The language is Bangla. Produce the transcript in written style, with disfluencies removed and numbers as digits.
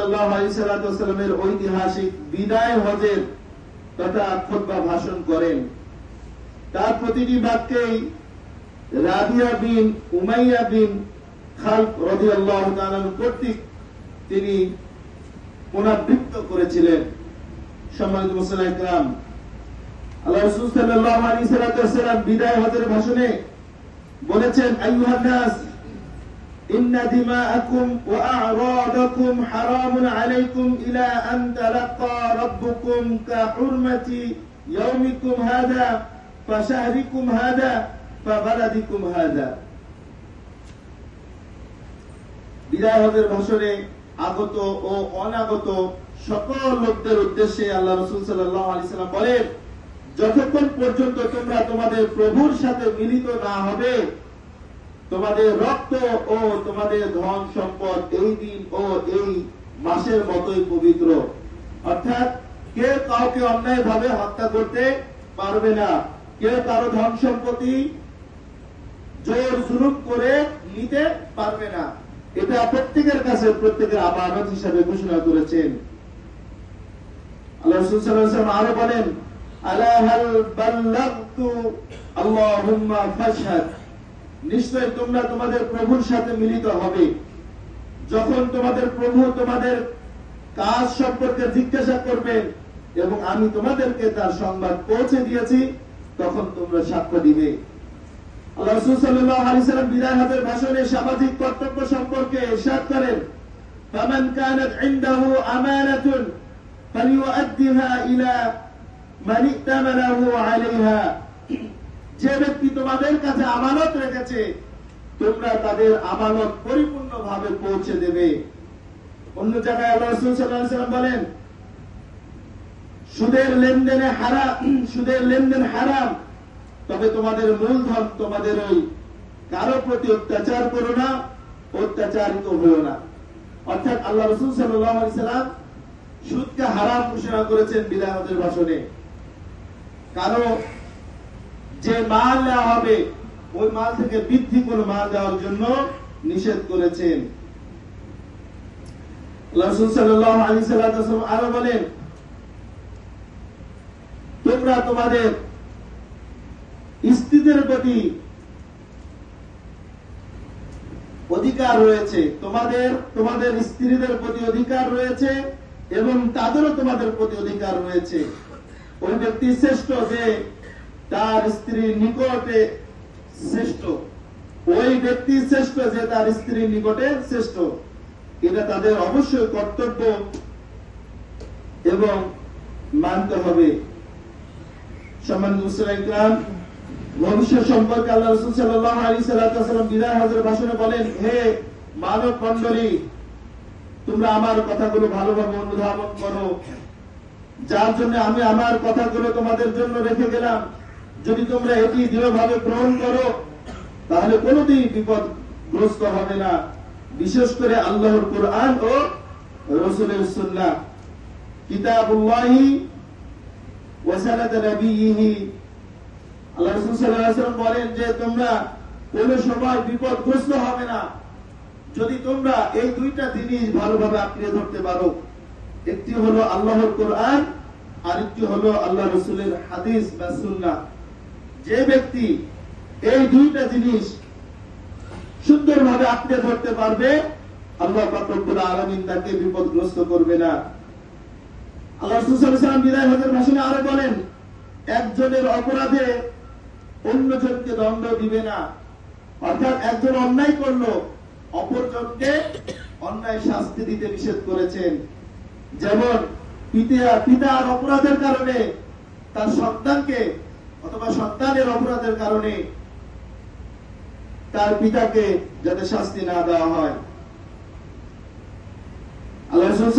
সাল্লাল্লাহু আলাইহি সাল্লামের ঐতিহাসিক বিদায় হজের তথা খুতবা ভাষণ করেন। তার প্রতিটি বাক্যেই রাবিয়া বিন উমাইয়া বিন খালফ রাদিয়াল্লাহু তাআলা কর্তৃক তিনি পুনরাবৃত্ত করেছিলেন। সম্মানিত মুসলিম ইকরাম, আল্লাহ রাসূল সাল্লাল্লাহু আলাইহি সাল্লাম বিদায় হজের ভাষণে বলেছেন, আইয়ুহান নাস ইন্না দিমাআকুম ওয়া আ'রাদাকুম হারামুন আলাইকুম ইলা আন তালাক্কা রাব্বুকুম কা হুরমাতি ইয়াউমিকুম হাযা ফাশাহরিকুম হাযা ফাবালাদিকুম হাযা। বিদায় হজের ভাষণে আগত ও অনাগত সকল লোকদের উদ্দেশ্যে আল্লাহ রাসূল সাল্লাল্লাহু আলাইহি সাল্লাম বলেন, যতক্ষণ পর্যন্ত তোমরা তোমাদের প্রভুর সাথে মিলিত না হবে, তোমাদের রক্ত ও তোমাদের ধন সম্পদ এই দিন ও এই মাসের মতোই পবিত্র। অর্থাৎ কেউ কাউকে অন্যায় ভাবে হত্যা করতে পারবে না, কেউ কারো ধন সম্পত্তি জোর জুলুম করে নিতে পারবে না। এটা প্রত্যেকের কাছে প্রত্যেকের আমানত হিসাবে ঘোষণা করেছেন। আল্লাহ রাসূল সাল্লাল্লাহু আলাইহি ওয়াসাল্লাম আরো বলেন, আলা হাল বাল্লাগতু আল্লাহুম্মা ফাশহাদ। নিশ্চয় তোমরা তোমাদের প্রভুর সাথে মিলিত হবে। যখন তোমাদের প্রভু তোমাদের কাজ সম্পর্কে জিজ্ঞাসা করবেন এবং আমি তোমাদেরকে তার সংবাদ পৌঁছে দিয়েছি, তখন তোমরা সাক্ষ্য দিবে। আল্লাহ রাসূল সাল্লাল্লাহু আলাইহি সাল্লাম বিদায় হজের ভাষণে সামাজিক কর্তব্য সম্পর্কে ইরশাদ করেন, ফামান কানাত ইনদাহু আমানাতুন ফালিউআদ্দিহা ইলা মান ইতামানাহু আলাইহা। যে ব্যক্তি তোমাদের কাছে আমানত রেখেছে, তোমরা তাদের আমানত পরিপূর্ণভাবে পৌঁছে দেবে। অন্য জায়গায় আল্লাহ রাসূল সাল্লাল্লাহু আলাইহি সাল্লাম বলেন, সুদের লেনদেন হারাম, তবে তোমাদের মূলধন তোমাদের ওই কারো প্রতি অত্যাচার করো না, অত্যাচারিত হও না। অর্থাৎ আল্লাহ রাসূল সাল্লাল্লাহু আলাইহি সাল্লাম সুদকে হারাম ঘোষণা করেছেন বিদায় হজের ভাষণে। কারো যে মাল দেওয়া হবে ওই মাল থেকে বৃদ্ধি করে মাল দেওয়ার জন্য নিষেধ করেছেন। আল্লাহ রাসূল সাল্লাল্লাহু আলাইহি সাল্লাম আরো বলেন, তোমরা তোমাদের স্ত্রীদের প্রতি অধিকার রয়েছে, তোমাদের স্ত্রীদের প্রতি অধিকার রয়েছে এবং তাদেরও তোমাদের প্রতি অধিকার রয়েছে। ওই ব্যক্তি শ্রেষ্ঠ যে তার স্ত্রীর নিকটে শ্রেষ্ঠ, ওই ব্যক্তি শ্রেষ্ঠ যে তার স্ত্রীর নিকটে শ্রেষ্ঠ। এটা তাদের অবশ্যই কর্তব্য এবং মানতে হবে। সম্মানিত মুসলিম ইকরাম, ভবিষ্যৎ সম্পর্কে আল্লাহ রাসূল সাল্লাল্লাহু আলাইহি সাল্লাম বিদায় হজের ভাষণে বলেন, হে মানব মণ্ডলী, তোমরা আমার কথাগুলো ভালোভাবে অনুধাবন করো, যার জন্য আমি আমার কথাগুলো তোমাদের জন্য রেখে গেলাম। যদি তোমরা এটি দৃঢ়ভাবে গ্রহণ করো, তাহলে কোনোদিন বিপদগ্রস্ত হবে না। বিশেষ করে আল্লাহর কুরআন ও রাসূলের সুন্নাহ, কিতাবুল্লাহি ওয়া সুন্নাত নবিয়িহি। আল্লাহ রাসূল সাল্লাল্লাহু আলাইহি ওয়াসাল্লাম বলেন যে তোমরা কোন সময় বিপদগ্রস্ত হবে না যদি তোমরা এই দুইটা জিনিস ভালোভাবে আঁকড়ে ধরতে পারো। একটি হলো আল্লাহর কোরআন, আর একটি হলো আল্লাহ রাসূলের হাদিস বা সুন্নাহ। যে ব্যক্তি এই দুইটা জিনিস সুন্দরভাবে আঁকড়ে ধরতে পারবে, আল্লাহ পাক রব্বুল আলামিন তাকে বিপদগ্রস্ত করবে না। আল্লাহ রাসূল সাল্লাল্লাহু আলাইহি ওয়াসাল্লাম বিদায় হজের ভাষণে আরো বলেন, একজনের অপরাধে অন্যজনকে দণ্ড দিবে না। অর্থাৎ একজন অন্যায় করলো, অপরজনকে অন্যায় শাস্তি দিতে নিষেধ করেছেন। যেমন পিতার অপরাধের কারণে তার সন্তানকে অথবা সন্তানের অপরাধের কারণে তার পিতাকে যাতে শাস্তি না দেওয়া হয়। আল্লাহ রাসূল